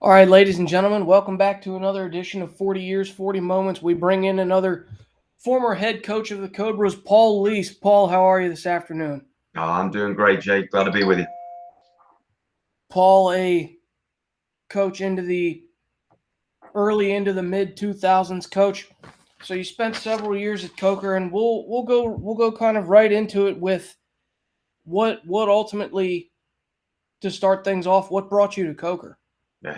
All right, ladies and gentlemen, welcome back to another edition of 40 Years, 40 Moments. We bring in another former head coach of the Cobras, Paul Leese. Paul, how are you this afternoon? Oh, I'm doing great, Jake. Glad to be with you. Paul, a coach into the into the mid 2000s coach. So you spent several years at Coker, and we'll go kind of right into it with what ultimately, to start things off, what brought you to Coker? Uh,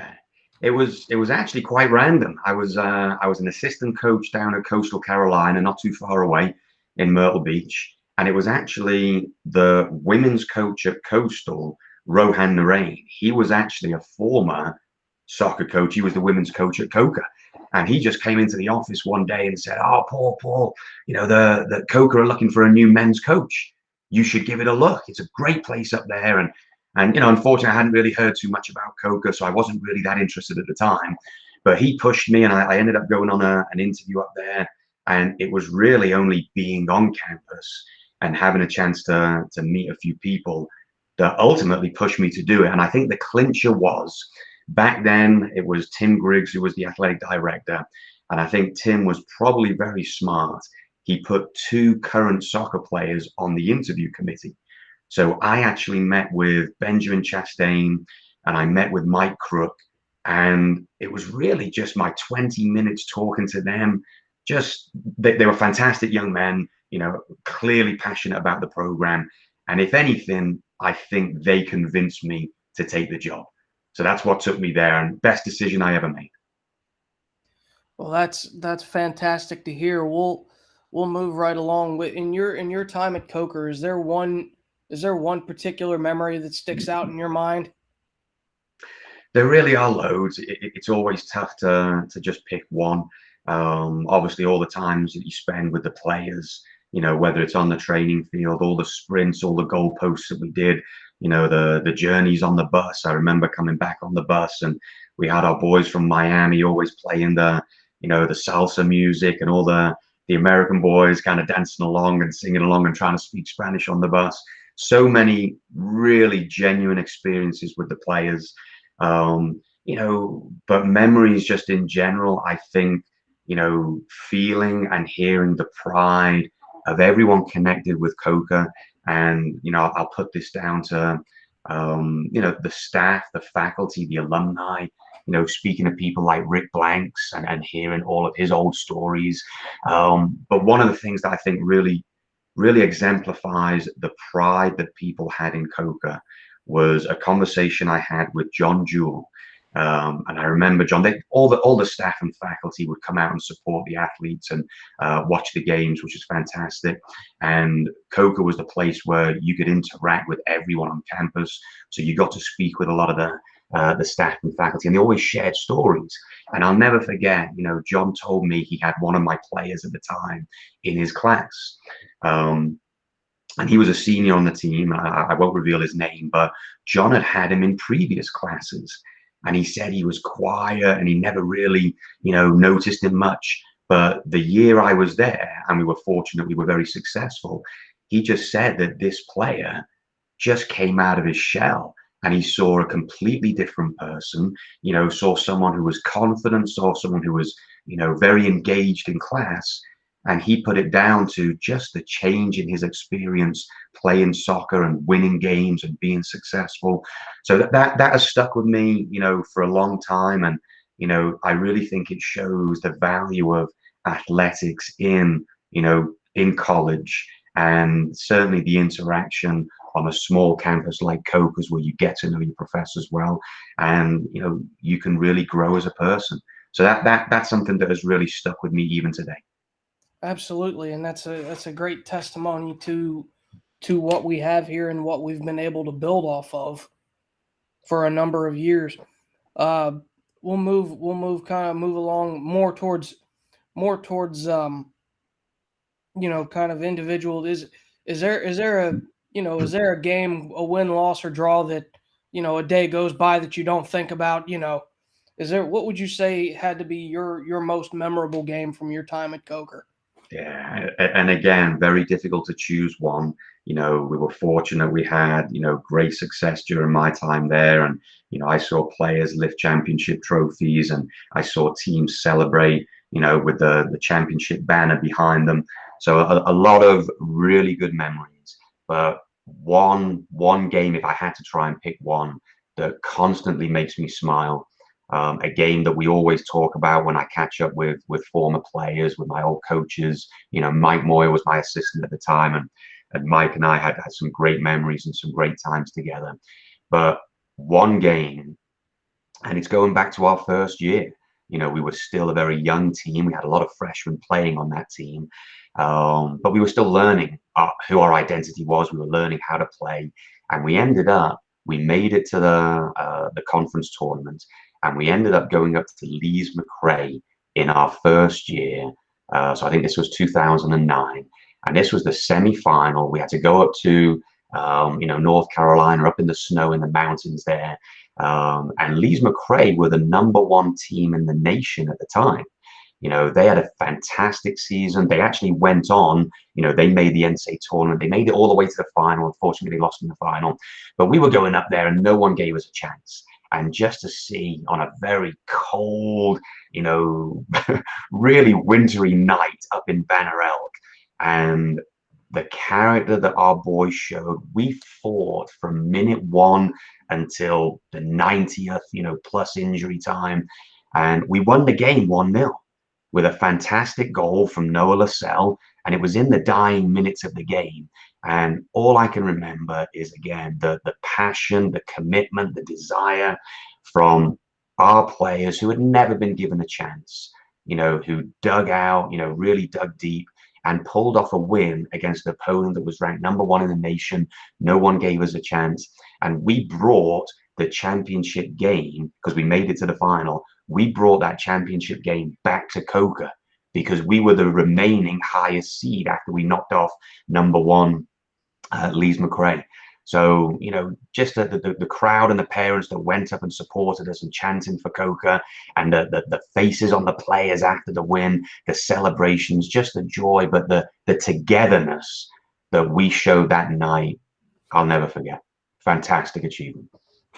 it was actually quite random. I was an assistant coach down at Coastal Carolina, not too far away in Myrtle Beach, and it was actually the women's coach at Coastal, Rohan Narain. He was actually a former soccer coach. He was the women's coach at Coker, and he just came into the office one day and said, "Oh, Paul, the Coker are looking for a new men's coach. You should give it a look. It's a great place up there." And unfortunately, I hadn't really heard too much about Coker, so I wasn't really that interested at the time. But he pushed me, and I ended up going on an interview up there. And it was really only being on campus and having a chance to meet a few people that ultimately pushed me to do it. And I think the clincher was back then it was Tim Griggs who was the athletic director, and I think Tim was probably very smart. He put two current soccer players on the interview committee. So I actually met with Benjamin Chastain and I met with Mike Crook. And it was really just my 20 minutes talking to them. Just they were fantastic young men, clearly passionate about the program. And if anything, I think they convinced me to take the job. So that's what took me there, and best decision I ever made. Well, that's fantastic to hear. We'll move right along with in your time at Coker. Is there one particular memory that sticks out in your mind? There really are loads. It's always tough to just pick one. Obviously, all the times that you spend with the players, whether it's on the training field, all the sprints, all the goalposts that we did, the journeys on the bus. I remember coming back on the bus and we had our boys from Miami always playing the salsa music and all the American boys kind of dancing along and singing along and trying to speak Spanish on the bus. So many really genuine experiences with the players. But memories just in general, I think, feeling and hearing the pride of everyone connected with Coca. And, I'll put this down to, the staff, the faculty, the alumni, speaking to people like Rick Blanks and hearing all of his old stories. But one of the things that I think really exemplifies the pride that people had in Coca was a conversation I had with John Jewell. And I remember John, all the staff and faculty would come out and support the athletes and watch the games, which is fantastic. And Coca was the place where you could interact with everyone on campus. So you got to speak with a lot of the staff and faculty, and they always shared stories. And I'll never forget, John told me he had one of my players at the time in his class. Um, and he was a senior on the team. I won't reveal his name, but John had had him in previous classes, and he said he was quiet and he never really, noticed him much. But the year I was there, and we were fortunate, we were very successful. He just said that this player just came out of his shell and he saw a completely different person, saw someone who was confident, saw someone who was, very engaged in class. And he put it down to just the change in his experience playing soccer and winning games and being successful. So that has stuck with me, for a long time. And, I really think it shows the value of athletics in college, and certainly the interaction on a small campus like Cocos where you get to know your professors well, and you can really grow as a person. So that's something that has really stuck with me even today. Absolutely, and that's a great testimony to what we have here and what we've been able to build off of for a number of years. Uh, we'll move kind of move along more towards kind of individual. Is there a game, a win, loss, or draw that a day goes by that you don't think about? Is there, what would you say had to be your most memorable game from your time at Coker? Yeah, and again, very difficult to choose one. We were fortunate we had, great success during my time there. And, I saw players lift championship trophies and I saw teams celebrate, with the championship banner behind them. So a lot of really good memories. But one game, if I had to try and pick one that constantly makes me smile, a game that we always talk about when I catch up with former players, with my old coaches. Mike Moyer was my assistant at the time, and Mike and I had some great memories and some great times together. But one game, and it's going back to our first year. We were still a very young team. We had a lot of freshmen playing on that team, but we were still learning who our identity was. We were learning how to play, and we made it to the conference tournament, and we ended up going up to Lees McRae in our first year. So I think this was 2009, and this was the semi-final. We had to go up to North Carolina, up in the snow in the mountains there. And Lees McRae were the #1 team in the nation at the time. They had a fantastic season. They actually went on, they made the NCAA tournament. They made it all the way to the final. Unfortunately, they lost in the final. But we were going up there and no one gave us a chance. And just to see on a very cold, really wintry night up in Banner Elk, and the character that our boys showed, we fought from minute one until the 90th, plus injury time. And we won the game 1-0 with a fantastic goal from Noah Lascelles. And it was in the dying minutes of the game. And all I can remember is, again, the passion, the commitment, the desire from our players who had never been given a chance, who dug out, really dug deep and pulled off a win against an opponent that was ranked #1 in the nation. No one gave us a chance. And we brought the championship game, because we made it to the final, we brought that championship game back to Coker because we were the remaining highest seed after we knocked off #1 Lees McRae. So, just the crowd and the parents that went up and supported us and chanting for Coker, and the faces on the players after the win, the celebrations, just the joy, but the togetherness that we showed that night, I'll never forget. Fantastic achievement.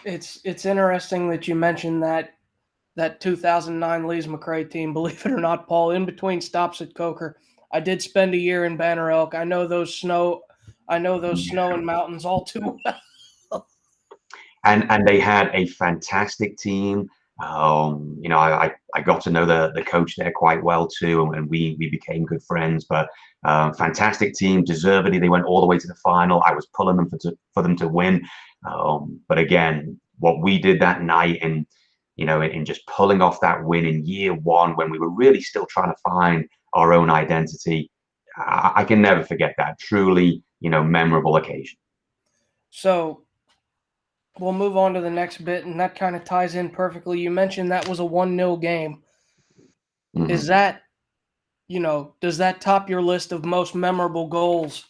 It's interesting that you mentioned that 2009 Lees McRae team. Believe it or not, Paul, in between stops at Coker, I did spend a year in Banner Elk. I know those snow and mountains all too well. And they had a fantastic team. I got to know the coach there quite well too, and we became good friends. But fantastic team, deservedly they went all the way to the final. I was pulling them for them to win. But again, what we did that night, and in just pulling off that win in year one when we were really still trying to find our own identity, I can never forget that. Truly, memorable occasion. So we'll move on to the next bit, and that kind of ties in perfectly. You mentioned that was a 1-0 game. Mm-hmm. Is that, does that top your list of most memorable goals,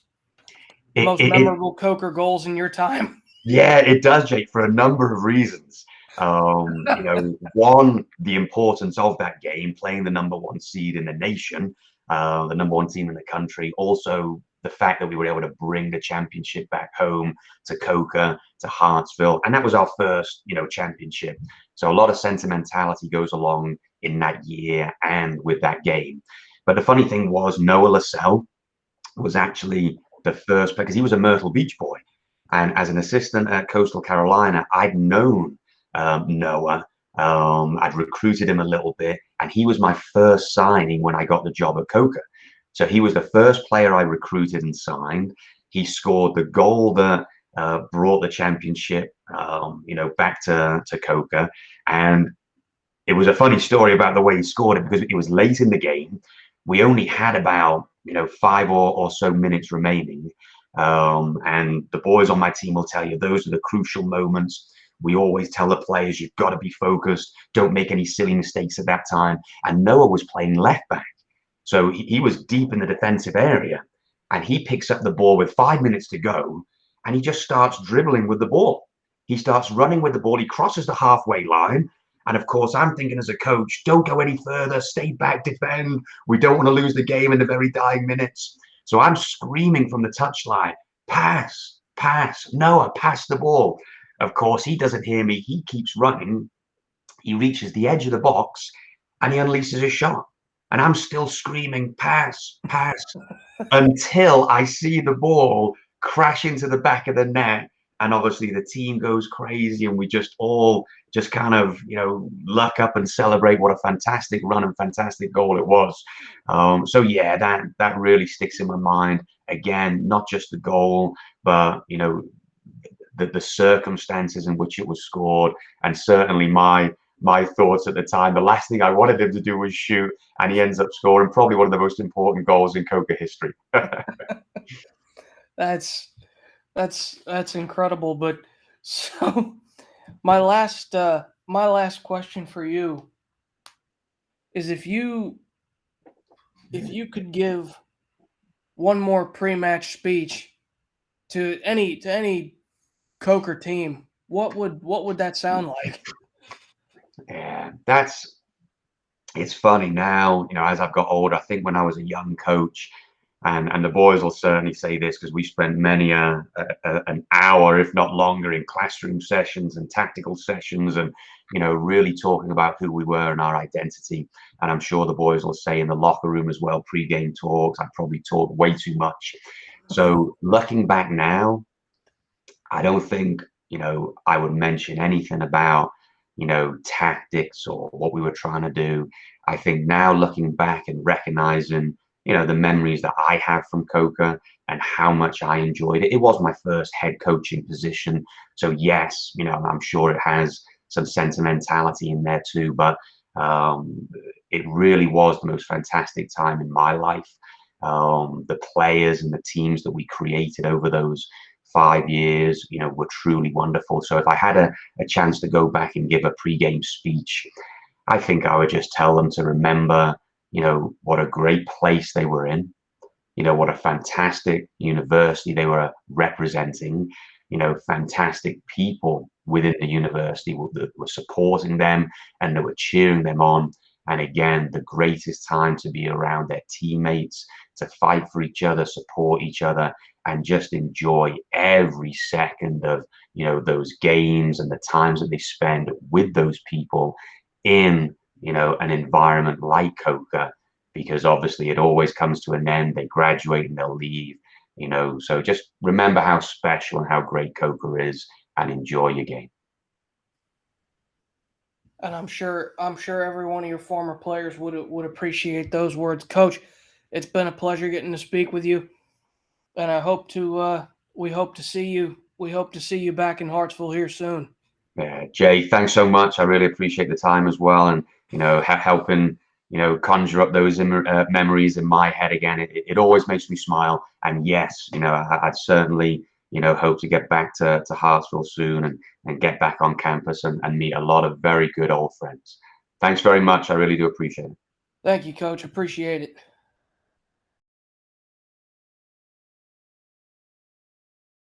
memorable Coker goals in your time? Yeah, it does, Jake, for a number of reasons. One, the importance of that game, playing the #1 seed in the nation, the #1 team in the country. Also, the fact that we were able to bring the championship back home to Coker, to Hartsville, and that was our first, championship. So a lot of sentimentality goes along in that year and with that game. But the funny thing was, Noah Lascelles was actually the first player, because he was a Myrtle Beach boy. And as an assistant at Coastal Carolina, I'd known Noah. I'd recruited him a little bit, and he was my first signing when I got the job at Coker. So he was the first player I recruited and signed. He scored the goal that brought the championship, back to Coker. And it was a funny story about the way he scored it, because it was late in the game. We only had about 5 or so minutes remaining. And the boys on my team will tell you those are the crucial moments. We always tell the players, you've got to be focused. Don't make any silly mistakes at that time. And Noah was playing left back. So he was deep in the defensive area. And he picks up the ball with 5 minutes to go. And he just starts dribbling with the ball. He starts running with the ball. He crosses the halfway line. And of course, I'm thinking as a coach, don't go any further, stay back, defend. We don't want to lose the game in the very dying minutes. So I'm screaming from the touchline, pass, pass, Noah, pass the ball. Of course, he doesn't hear me. He keeps running. He reaches the edge of the box and he unleashes a shot. And I'm still screaming, pass, pass, until I see the ball crash into the back of the net. And obviously the team goes crazy and we just all just kind of, luck up and celebrate what a fantastic run and fantastic goal it was. So yeah, that really sticks in my mind. Again, not just the goal, but, the circumstances in which it was scored, and certainly my thoughts at the time. The last thing I wanted him to do was shoot, and he ends up scoring probably one of the most important goals in Coca history. That's incredible. But so my last question for you is if you could give one more pre-match speech to any Coker team, what would that sound like? Yeah, it's funny now, as I've got older. I think when I was a young coach, and the boys will certainly say this because we spent many an hour, if not longer, in classroom sessions and tactical sessions, and really talking about who we were and our identity. And I'm sure the boys will say in the locker room as well, pre-game talks, I probably talked way too much. So looking back now, I don't think, I would mention anything about, tactics or what we were trying to do. I think now looking back and recognizing, the memories that I have from Coca and how much I enjoyed it. It was my first head coaching position. So yes, I'm sure it has some sentimentality in there too, but it really was the most fantastic time in my life. The players and the teams that we created over those 5 years, were truly wonderful. So if I had a chance to go back and give a pre-game speech, I think I would just tell them to remember, what a great place they were in, what a fantastic university they were representing, fantastic people within the university that were supporting them and that were cheering them on. And again, the greatest time to be around their teammates, to fight for each other, support each other, and just enjoy every second of, those games and the times that they spend with those people in, an environment like Coca, because obviously it always comes to an end. They graduate and they'll leave, so just remember how special and how great Coca is and enjoy your game. And I'm sure every one of your former players would appreciate those words, Coach. It's been a pleasure getting to speak with you, and I hope to we hope to see you back in Hartsville here soon. Yeah, Jay, thanks so much. I really appreciate the time as well, and helping conjure up those memories in my head again. It always makes me smile. And yes, I'd certainly hope to get back to Hartsville soon and get back on campus and meet a lot of very good old friends. Thanks very much. I really do appreciate it. Thank you, Coach. Appreciate it.